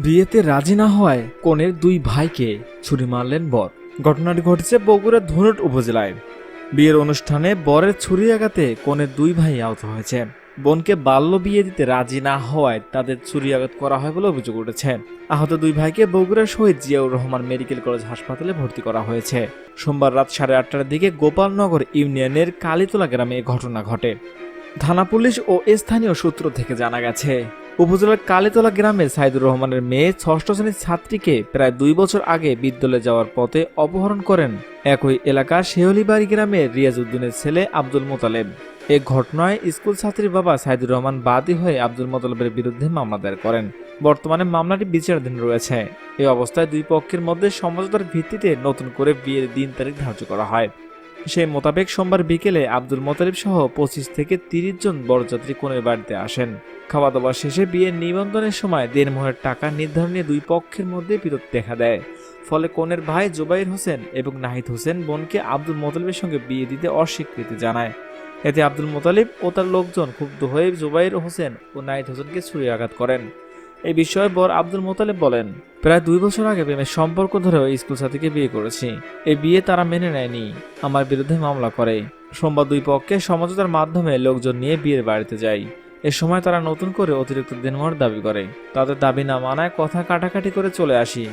বিয়েতে রাজি না হওয়ায় কনের দুই ভাইকে ছুরি মারলেন বর। ঘটনাটি ঘটেছে বগুড়ার ধুনট উপজেলায়। বিয়ের অনুষ্ঠানে বরের ছুরি আঘাতে কনের দুই ভাই আহত হয়েছে। বোনকে বাল্য বিয়ে দিতে রাজি না হওয়ায় তাদের ছুরি আঘাত করা হয় বলে অভিযোগ উঠেছে। আহত দুই ভাইকে বগুড়ার শহীদ জিয়াউর রহমান মেডিকেল কলেজ হাসপাতালে ভর্তি করা হয়েছে। সোমবার রাত 8:30টার দিকে গোপালনগর ইউনিয়নের কালীতলা গ্রামে এ ঘটনা ঘটে। থানা পুলিশ ও স্থানীয় সূত্র থেকে জানা গেছে, উপজেলার কালীতলা গ্রামে সাইদুর রহমানের মেয়ে 6ষ্ঠ শ্রেণীর ছাত্রীকে প্রায় 2 বছর আগে বিদ্যালয়ে যাওয়ার পথে অপহরণ করেন একই এলাকার শেহলিবাড়ি গ্রামের রিয়াজ উদ্দিনের ছেলে আব্দুল মোতালেব। এ ঘটনায় স্কুল ছাত্রীর বাবা সাইদুর রহমান বাদী হয়ে আব্দুল মোতালেবের বিরুদ্ধে মামলা দায়ের করেন। বর্তমানে মামলাটি বিচারাধীন রয়েছে। এই অবস্থায় দুই পক্ষের মধ্যে সমঝোতার ভিত্তিতে নতুন করে বিয়ের দিন তারিখ ধার্য করা হয়। সেই মোতাবেক সোমবার বিকেলে আব্দুল মোতালেব সহ 25 থেকে 30 জন বরযাত্রী কনের বাড়িতে আসেন। খাওয়া দাওয়া শেষে বিয়ের নিবন্ধনের সময় দেড়মোহরের টাকা নির্ধারণ নিয়ে দুই পক্ষের মধ্যে বিরোধ দেখা দেয়। ফলে কনের ভাই জুবাইর হোসেন এবং নাহিদ হোসেন বোনকে আব্দুল মোতালেবের সঙ্গে বিয়ে দিতে অস্বীকৃতি জানায়। এতে আব্দুল মোতালেব ও তার লোকজন ক্ষুব্ধ হয়ে জুবাইর হোসেন ও নাহিদ হোসেনকে ছুরি আঘাত করেন। এই বিষয়ে বর আব্দুল মোতালেব বলেন, প্রায় 2 বছর আগে প্রেমের সম্পর্ক ধরে ওই স্কুল ছাত্রীকে বিয়ে করেছি। এই বিয়ে তারা মেনে নেয়নি, আমার বিরুদ্ধে মামলা করে। সোমবার দুই পক্ষে সমঝোতার মাধ্যমে লোকজন নিয়ে বিয়ের বাড়িতে যায়। এ সময় তারা নতুন করে অতিরিক্ত দেনমোহর দাবি করে। তাদের দাবি না মানায় কথা কাটাকাটি করে চলে আসি।